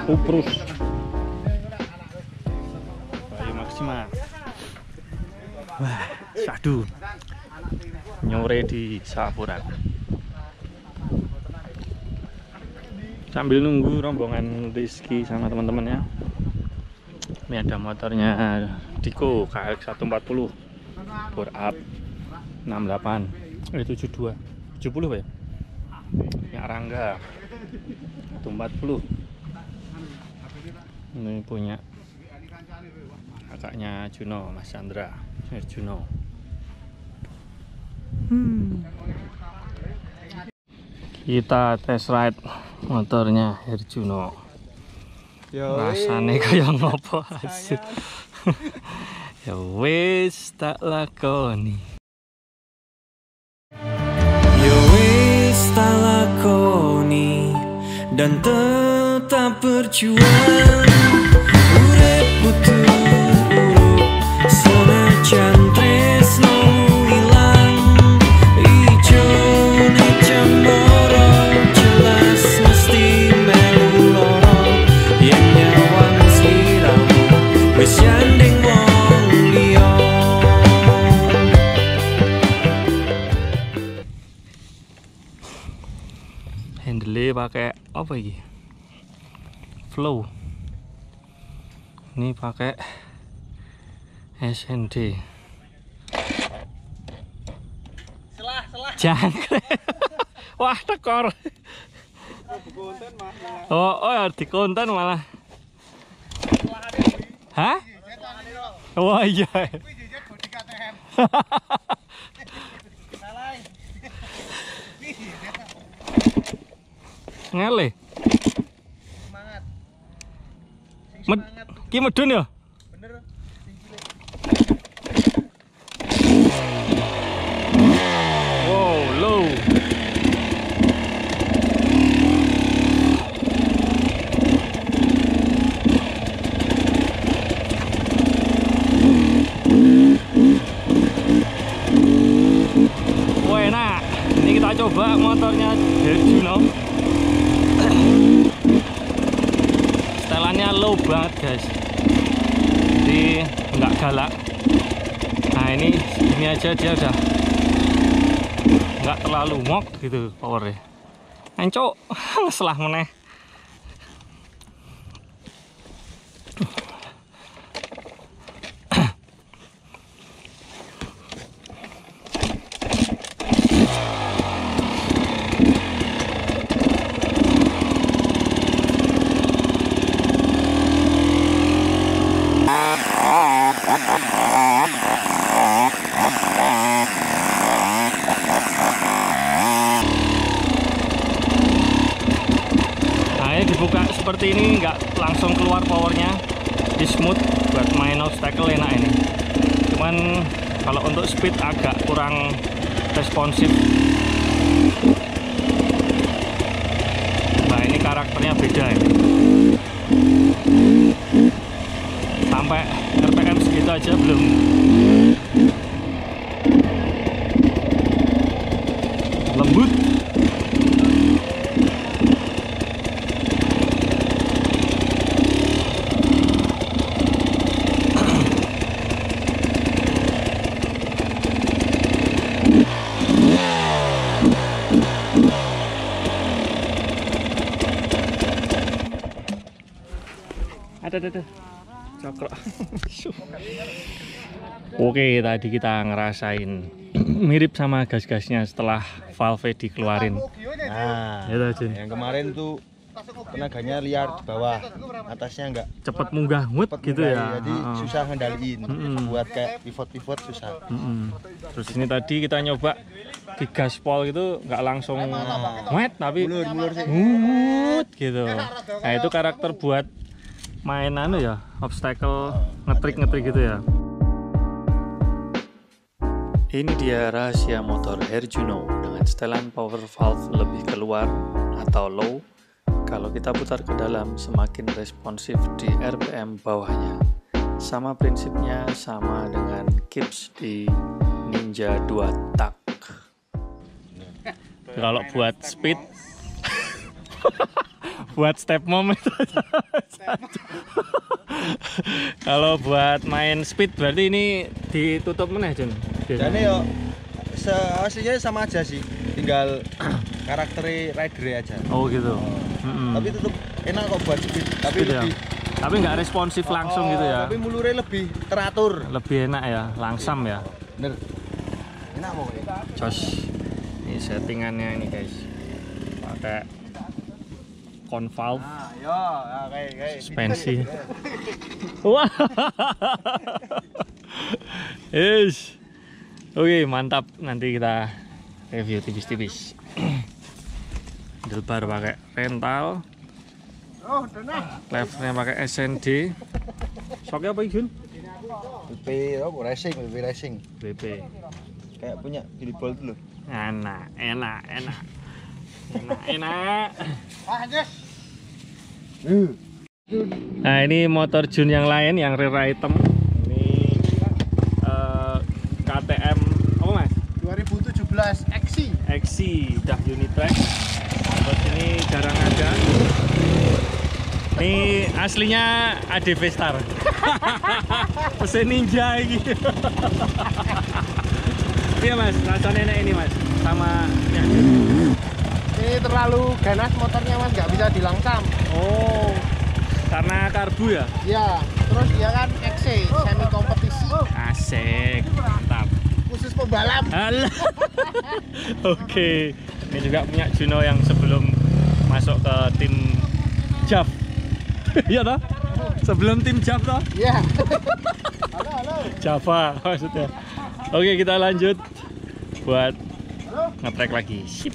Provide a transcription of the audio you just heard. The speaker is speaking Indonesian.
Kuprus Bayu Maksima. Wah, syahdu nyore di Sawapuran. Sambil nunggu rombongan Rizky sama teman-temannya. Ini ada motornya Diko KX 140 bore up 68 72 70 ya. Yang Rangga 140. Ini punya kakaknya Juno, Mas Chandra Juno. Kita test ride motornya Herjuno. Rasanya kayak ngopo asik. Ya wis tak lakoni. Ya wis tak lakoni dan tetap berjuang. Urip butuh urip senajan tresno ilang. Ijo necam moro jelas mesti melu loro. Yen nyawang sliramu wis yanding wong liya. Handle pakai apa ini? Flow. Ini pakai SND. Jangkrik. Wah, tekor. Oh, ya di konten malah. Hah? Wah, iya. Ngale. Semangat. Ki medun ya? Bener. Wow, low. Wah, enak. Ini kita coba motornya Herjuno. Setelannya low banget guys, jadi nggak galak. Nah ini aja dia udah nggak terlalu mok gitu powernya. Encok selah meneh. Dibuka seperti ini, nggak langsung keluar powernya, di smooth buat main obstacle enak ini. Cuman kalau untuk speed agak kurang responsif. Nah ini karakternya beda ini. Sampai RPM segitu aja belum. Lembut. Ada cokrok. Oke, tadi kita ngerasain mirip sama gas-gasnya setelah valve dikeluarin. Nah, yang kemarin tuh tenaganya liar di bawah, atasnya enggak cepet munggah mut gitu ya. Jadi susah ngendaliin. Buat kayak pivot susah. Terus ini tadi kita nyoba di gaspol gitu nggak langsung wet tapi Mulur sih. gitu. Nah itu karakter buat main ya, obstacle ngetrik gitu ya. Ini dia rahasia motor Herjuno dengan setelan power valve lebih keluar atau low. Kalau kita putar ke dalam semakin responsif di RPM bawahnya. Sama prinsipnya sama dengan Gibbs di Ninja 2 tak. Kalau buat speed buat step mom itu. Kalau buat main speed berarti ini ditutup meneh, Jun. Jadi yo aslinya sama aja sih, tinggal karakter rider aja. Oh gitu. Tapi tetap enak kok buat speed, tapi Speed, lebih tapi nggak responsif langsung gitu ya. Tapi mulurnya lebih teratur. Lebih enak ya, langsam ya. Bener. Enak pokoknya. Jos. Ini settingannya ini guys. Pakai convalve. Nah, yo, kayak suspensi. Wah. Yes. Oke, mantap. Nanti kita review tipis-tipis. Handlebar pakai rental. Oh, tenang. Levelnya pakai SND. Soknya apa Jun? BP racing, BP racing. BP. Kayak punya Billy Bolt dulu. Enak. Nah, ini motor Jun yang lain, yang rear item. Ini KTM apa Mas? 2017 XC udah Unitrack. Terus ini jarang ada. Ini aslinya ADV Star. Mesin Ninja ini. Iya Mas, rasanya enak ini Mas, sama yang ini terlalu ganas motornya Mas, nggak bisa dilangsam. Oh, karena karbu ya? Ya, terus dia kan XC, semi kompetisi. Asik, mantap. Khusus pembalap. Alah. Oke, ini juga punya Juno yang sebelum masuk ke tim JAF. Iya toh? Sebelum tim JAF toh? Iya. Java maksudnya. Oke, kita lanjut buat nge-track lagi. Sip.